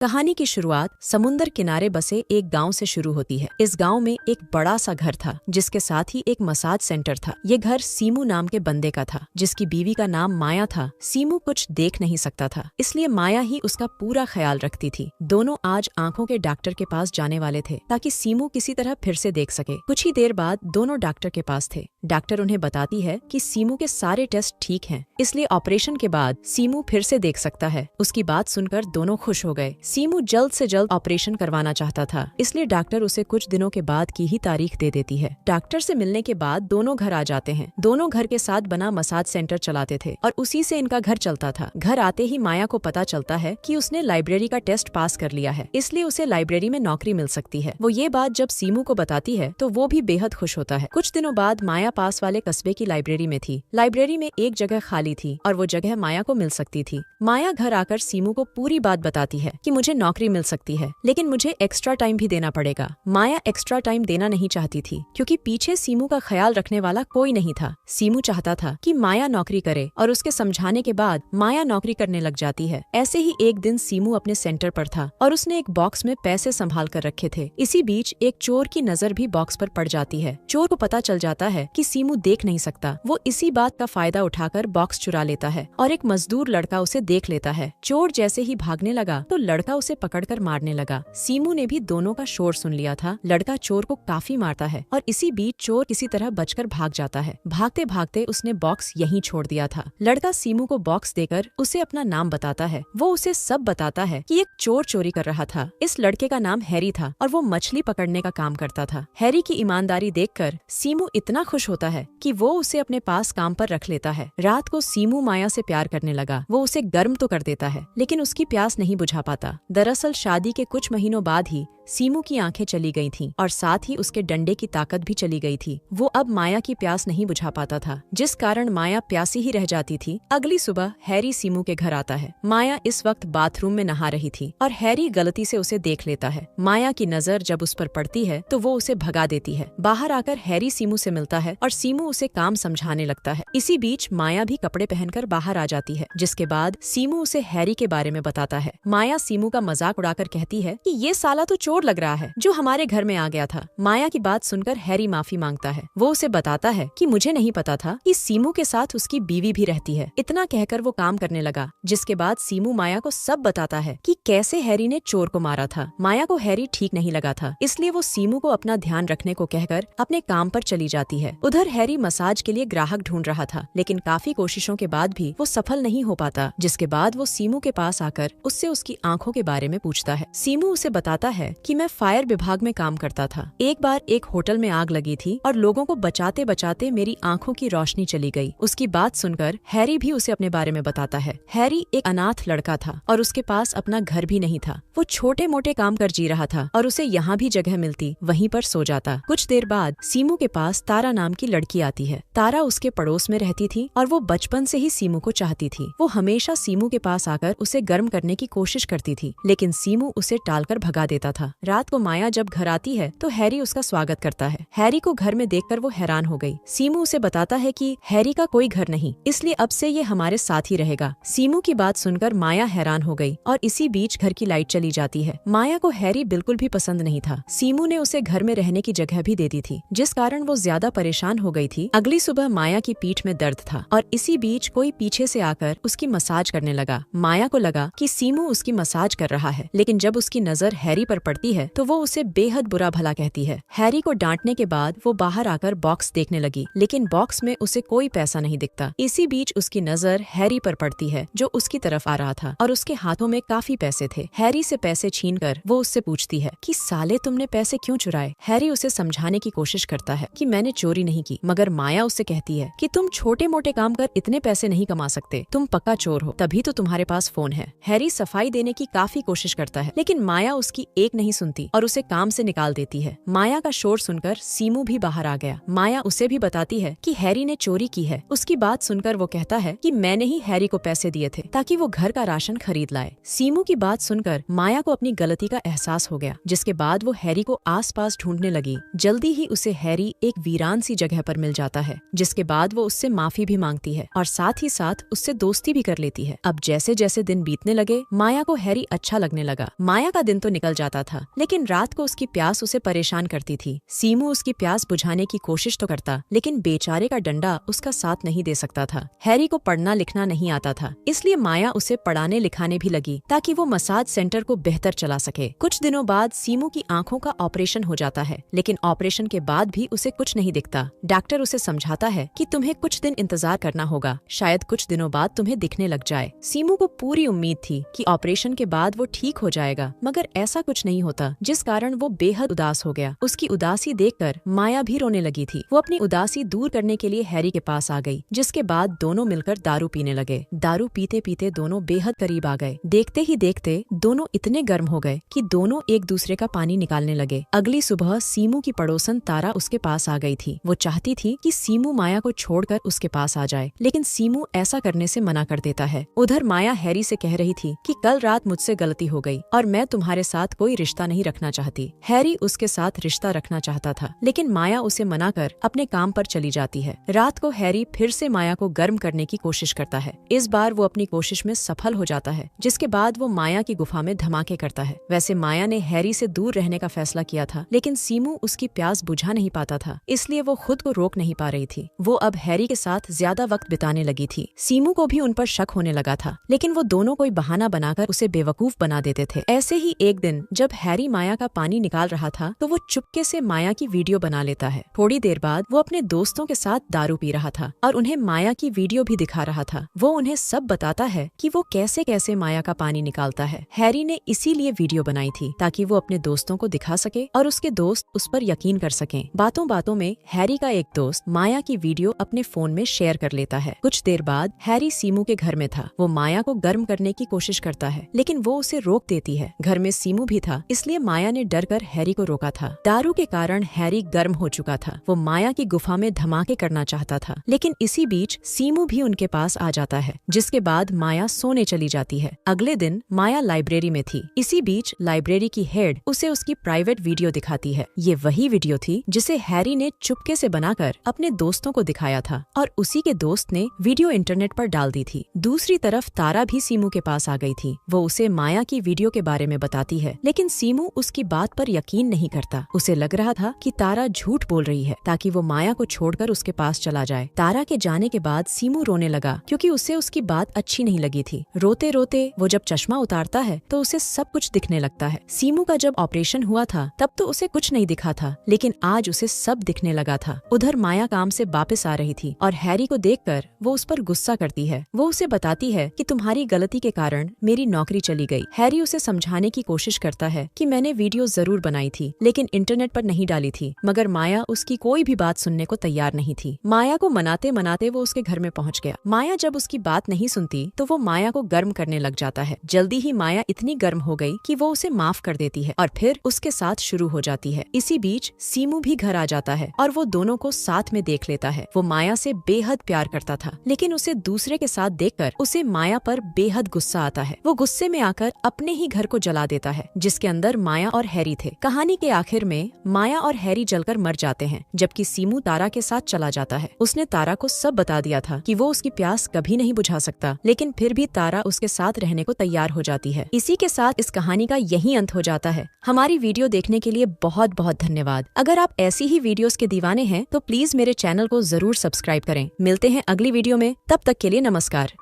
कहानी की शुरुआत समुंदर किनारे बसे एक गांव से शुरू होती है। इस गांव में एक बड़ा सा घर था जिसके साथ ही एक मसाज सेंटर था। ये घर सीमू नाम के बंदे का था जिसकी बीवी का नाम माया था। सीमू कुछ देख नहीं सकता था, इसलिए माया ही उसका पूरा ख्याल रखती थी। दोनों आज आंखों के डॉक्टर के पास जाने वाले थे ताकि सीमू किसी तरह फिर से देख सके। कुछ ही देर बाद दोनों डॉक्टर के पास थे। डॉक्टर उन्हें बताती है कि सीमू के सारे टेस्ट ठीक हैं, इसलिए ऑपरेशन के बाद सीमू फिर से देख सकता है। उसकी बात सुनकर दोनों खुश हो गए। सीमू जल्द से जल्द ऑपरेशन करवाना चाहता था, इसलिए डॉक्टर उसे कुछ दिनों के बाद की ही तारीख दे देती है। डॉक्टर से मिलने के बाद दोनों घर आ जाते हैं। दोनों घर के साथ बना मसाज सेंटर चलाते थे और उसी से इनका घर चलता था। घर आते ही माया को पता चलता है कि उसने लाइब्रेरी का टेस्ट पास कर लिया है, इसलिए उसे लाइब्रेरी में नौकरी मिल सकती है। वो ये बात जब सीमू को बताती है तो वो भी बेहद खुश होता है। कुछ दिनों बाद माया पास वाले कस्बे की लाइब्रेरी में थी। लाइब्रेरी में एक जगह खाली थी और वो जगह माया को मिल सकती थी। माया घर आकर सीमू को पूरी बात बताती है कि मुझे नौकरी मिल सकती है, लेकिन मुझे एक्स्ट्रा टाइम भी देना पड़ेगा। माया एक्स्ट्रा टाइम देना नहीं चाहती थी क्योंकि पीछे सीमू का ख्याल रखने वाला कोई नहीं था। सीमू चाहता था कि माया नौकरी करे और उसके समझाने के बाद माया नौकरी करने लग जाती है। ऐसे ही एक दिन सीमू अपने सेंटर पर था और उसने एक बॉक्स में पैसे संभाल कर रखे थे। इसी बीच एक चोर की नजर भी बॉक्स पर पड़ जाती है। चोर को पता चल जाता है कि सीमू देख नहीं सकता। वो इसी बात का फायदा उठाकर बॉक्स चुरा लेता है और एक मजदूर लड़का उसे देख लेता है। चोर जैसे ही भागने लगा तो लड़का उसे पकड़कर मारने लगा। सीमू ने भी दोनों का शोर सुन लिया था। लड़का चोर को काफी मारता है और इसी बीच चोर किसी तरह बचकर भाग जाता है। भागते भागते उसने बॉक्स यहीं छोड़ दिया था। लड़का सीमू को बॉक्स देकर उसे अपना नाम बताता है। वो उसे सब बताता है कि एक चोर चोरी कर रहा था। इस लड़के का नाम हैरी था और वो मछली पकड़ने का काम करता था। हैरी की ईमानदारी देखकर सीमू इतना खुश होता है कि वो उसे अपने पास काम पर रख लेता है। रात को सीमू माया से प्यार करने लगा। वो उसे गर्म तो कर देता है लेकिन उसकी प्यास नहीं बुझा पाता। दरअसल शादी के कुछ महीनों बाद ही सीमू की आंखें चली गई थीं और साथ ही उसके डंडे की ताकत भी चली गई थी। वो अब माया की प्यास नहीं बुझा पाता था, जिस कारण माया प्यासी ही रह जाती थी। अगली सुबह हैरी सीमू के घर आता है। माया इस वक्त बाथरूम में नहा रही थी और हैरी गलती से उसे देख लेता है। माया की नजर जब उस पर पड़ती है तो वो उसे भगा देती है। बाहर आकर हैरी सीमू से मिलता है और सीमू उसे काम समझाने लगता है। इसी बीच माया भी कपड़े पहनकर बाहर आ जाती है, जिसके बाद सीमू उसे हैरी के बारे में बताता है। माया सीमू का मजाक उड़ाकर कहती है कि ये साला तो चोर लग रहा है जो हमारे घर में आ गया था। माया की बात सुनकर हैरी माफी मांगता है। वो उसे बताता है कि मुझे नहीं पता था कि सीमू के साथ उसकी बीवी भी रहती है। इतना कहकर वो काम करने लगा, जिसके बाद सीमू माया को सब बताता है कि कैसे हैरी ने चोर को मारा था। माया को हैरी ठीक नहीं लगा था, इसलिए वो सीमू को अपना ध्यान रखने को कहकर अपने काम पर चली जाती है। उधर हैरी मसाज के लिए ग्राहक ढूंढ रहा था, लेकिन काफी कोशिशों के बाद भी वो सफल नहीं हो पाता। जिसके बाद वो सीमू के पास आकर उससे उसकी आंखों के बारे में पूछता है। सीमू उसे बताता है कि मैं फायर विभाग में काम करता था। एक बार एक होटल में आग लगी थी और लोगों को बचाते बचाते मेरी आंखों की रोशनी चली गई। उसकी बात सुनकर हैरी भी उसे अपने बारे में बताता है। हैरी एक अनाथ लड़का था और उसके पास अपना घर भी नहीं था। वो छोटे मोटे काम कर जी रहा था और उसे यहाँ भी जगह मिलती वहीं पर सो जाता। कुछ देर बाद सीमू के पास तारा नाम की लड़की आती है। तारा उसके पड़ोस में रहती थी और वो बचपन से ही सीमू को चाहती थी। वो हमेशा सीमू के पास आकर उसे गर्म करने की कोशिश करती थी, लेकिन सीमू उसे टालकर भगा देता था। रात को माया जब घर आती है तो हैरी उसका स्वागत करता है। हैरी को घर में देखकर वो हैरान हो गई। सीमू उसे बताता है कि हैरी का कोई घर नहीं, इसलिए अब से ये हमारे साथ ही रहेगा। सीमू की बात सुनकर माया हैरान हो गई और इसी बीच घर की लाइट चली जाती है। माया को हैरी बिल्कुल भी पसंद नहीं था। सीमू ने उसे घर में रहने की जगह भी दे दी थी, जिस कारण वो ज्यादा परेशान हो गई थी। अगली सुबह माया की पीठ में दर्द था और इसी बीच कोई पीछे से आकर उसकी मसाज करने लगा। माया को लगा कि सीमू उसकी मसाज कर रहा है, लेकिन जब उसकी नजर हैरी पर पड़ती है तो वो उसे बेहद बुरा भला कहती है। हैरी को डांटने के बाद वो बाहर आकर बॉक्स देखने लगी, लेकिन बॉक्स में उसे कोई पैसा नहीं दिखता। इसी बीच उसकी नजर हैरी पर पड़ती है जो उसकी तरफ आ रहा था और उसके हाथों में काफी पैसे थे। हैरी से पैसे छीनकर वो उससे पूछती है कि साले तुमने पैसे क्यों चुराए। हैरी उसे समझाने की कोशिश करता है कि मैंने चोरी नहीं की, मगर माया उससे कहती है कि तुम छोटे मोटे काम कर इतने पैसे नहीं कमा सकते, तुम पक्का चोर हो, तभी तो तुम्हारे पास फोन है। हैरी सफाई देने की काफी कोशिश करता है, लेकिन माया उसकी एक नहीं नहीं सुनती और उसे काम से निकाल देती है। माया का शोर सुनकर सीमू भी बाहर आ गया। माया उसे भी बताती है कि हैरी ने चोरी की है। उसकी बात सुनकर वो कहता है कि मैंने ही हैरी को पैसे दिए थे ताकि वो घर का राशन खरीद लाए। सीमू की बात सुनकर माया को अपनी गलती का एहसास हो गया, जिसके बाद वो हैरी को आसपास ढूंढने लगी। जल्दी ही उसे हैरी एक वीरान सी जगह पर मिल जाता है, जिसके बाद वो उससे माफी भी मांगती है और साथ ही साथ उससे दोस्ती भी कर लेती है। अब जैसे जैसे दिन बीतने लगे, माया को हैरी अच्छा लगने लगा। माया का दिन तो निकल जाता था, लेकिन रात को उसकी प्यास उसे परेशान करती थी। सीमू उसकी प्यास बुझाने की कोशिश तो करता, लेकिन बेचारे का डंडा उसका साथ नहीं दे सकता था। हैरी को पढ़ना लिखना नहीं आता था, इसलिए माया उसे पढ़ाने लिखाने भी लगी ताकि वो मसाज सेंटर को बेहतर चला सके। कुछ दिनों बाद सीमू की आंखों का ऑपरेशन हो जाता है, लेकिन ऑपरेशन के बाद भी उसे कुछ नहीं दिखता। डॉक्टर उसे समझाता है कि तुम्हें कुछ दिन इंतजार करना होगा, शायद कुछ दिनों बाद तुम्हें दिखने लग जाए। सीमू को पूरी उम्मीद थी कि ऑपरेशन के बाद वो ठीक हो जाएगा, मगर ऐसा कुछ नहीं होता, जिस कारण वो बेहद उदास हो गया। उसकी उदासी देखकर माया भी रोने लगी थी। वो अपनी उदासी दूर करने के लिए हैरी के पास आ गई, जिसके बाद दोनों मिलकर दारू पीने लगे। दारू पीते पीते दोनों बेहद करीब आ गए। देखते ही देखते दोनों इतने गर्म हो गए कि दोनों एक दूसरे का पानी निकालने लगे। अगली सुबह सीमू की पड़ोसन तारा उसके पास आ गई थी। वो चाहती थी कि सीमू माया को छोड़कर उसके पास आ जाए, लेकिन सीमू ऐसा करने से मना कर देता है। उधर माया हैरी से कह रही थी कि कल रात मुझसे गलती हो गई और मैं तुम्हारे साथ कोई रिश्ता नहीं रखना चाहती। हैरी उसके साथ रिश्ता रखना चाहता था, लेकिन माया उसे मना कर अपने काम पर चली जाती है। रात को हैरी फिर से माया को गर्म करने की कोशिश करता है। इस बार वो अपनी कोशिश में सफल हो जाता है, जिसके बाद वो माया की गुफा में धमाके करता है। वैसे माया ने हैरी से दूर रहने का फैसला किया था, लेकिन सीमू उसकी प्यास बुझा नहीं पाता था, इसलिए वो खुद को रोक नहीं पा रही थी। वो अब हैरी के साथ ज्यादा वक्त बिताने लगी थी। सीमू को भी उन पर शक होने लगा था, लेकिन वो दोनों कोई बहाना बनाकर उसे बेवकूफ बना देते थे। ऐसे ही एक दिन जब हैरी माया का पानी निकाल रहा था, तो वो चुपके से माया की वीडियो बना लेता है। थोड़ी देर बाद वो अपने दोस्तों के साथ दारू पी रहा था और उन्हें माया की वीडियो भी दिखा रहा था। वो उन्हें सब बताता है कि वो कैसे कैसे माया का पानी निकालता है। हैरी ने इसीलिए वीडियो बनाई थी ताकि वो अपने दोस्तों को दिखा सके और उसके दोस्त उस पर यकीन कर सकें। बातों बातों में हैरी का एक दोस्त माया की वीडियो अपने फोन में शेयर कर लेता है। कुछ देर बाद हैरी सीमू के घर में था। वो माया को गर्म करने की कोशिश करता है, लेकिन वो उसे रोक देती है। घर में सीमू भी था, इसलिए माया ने डर कर हैरी को रोका था। दारू के कारण हैरी गर्म हो चुका था। वो माया की गुफा में धमाके करना चाहता था, लेकिन इसी बीच सीमू भी उनके पास आ जाता है, जिसके बाद माया सोने चली जाती है। अगले दिन माया लाइब्रेरी में थी। इसी बीच लाइब्रेरी की हेड उसे उसकी प्राइवेट वीडियो दिखाती है। ये वही वीडियो थी जिसे हैरी ने चुपके से बनाकर अपने दोस्तों को दिखाया था और उसी के दोस्त ने वीडियो इंटरनेट पर डाल दी थी। दूसरी तरफ तारा भी सीमू के पास आ गई थी। वो उसे माया की वीडियो के बारे में बताती है, लेकिन सीमू उसकी बात पर यकीन नहीं करता। उसे लग रहा था कि तारा झूठ बोल रही है ताकि वो माया को छोड़कर उसके पास चला जाए। तारा के जाने के बाद सीमू रोने लगा, क्योंकि उसे उसकी बात अच्छी नहीं लगी थी। रोते रोते वो जब चश्मा उतारता है तो उसे सब कुछ दिखने लगता है। सीमू का जब ऑपरेशन हुआ था तब तो उसे कुछ नहीं दिखा था, लेकिन आज उसे सब दिखने लगा था। उधर माया काम से वापस आ रही थी और हैरी को देखकर वो उस पर गुस्सा करती है। वो उसे बताती है कि तुम्हारी गलती के कारण मेरी नौकरी चली गई। हैरी उसे समझाने की कोशिश करता है कि मैंने वीडियो जरूर बनाई थी, लेकिन इंटरनेट पर नहीं डाली थी, मगर माया उसकी कोई भी बात सुनने को तैयार नहीं थी। माया को मनाते मनाते वो उसके घर में पहुंच गया। माया जब उसकी बात नहीं सुनती तो वो माया को गर्म करने लग जाता है। जल्दी ही माया इतनी गर्म हो गई कि वो उसे माफ कर देती है और फिर उसके साथ शुरू हो जाती है। इसी बीच सीमू भी घर आ जाता है और वो दोनों को साथ में देख लेता है। वो माया से बेहद प्यार करता था, लेकिन उसे दूसरे के साथ देखकर उसे माया पर बेहद गुस्सा आता है। वो गुस्से में आकर अपने ही घर को जला देता है, जिसके अंदर माया और हैरी थे। कहानी के आखिर में माया और हैरी जलकर मर जाते हैं, जबकि सीमू तारा के साथ चला जाता है। उसने तारा को सब बता दिया था कि वो उसकी प्यास कभी नहीं बुझा सकता, लेकिन फिर भी तारा उसके साथ रहने को तैयार हो जाती है। इसी के साथ इस कहानी का यही अंत हो जाता है। हमारी वीडियो देखने के लिए बहुत बहुत धन्यवाद। अगर आप ऐसी ही वीडियोस के दीवाने हैं तो प्लीज मेरे चैनल को जरूर सब्सक्राइब करें। मिलते हैं अगली वीडियो में, तब तक के लिए नमस्कार।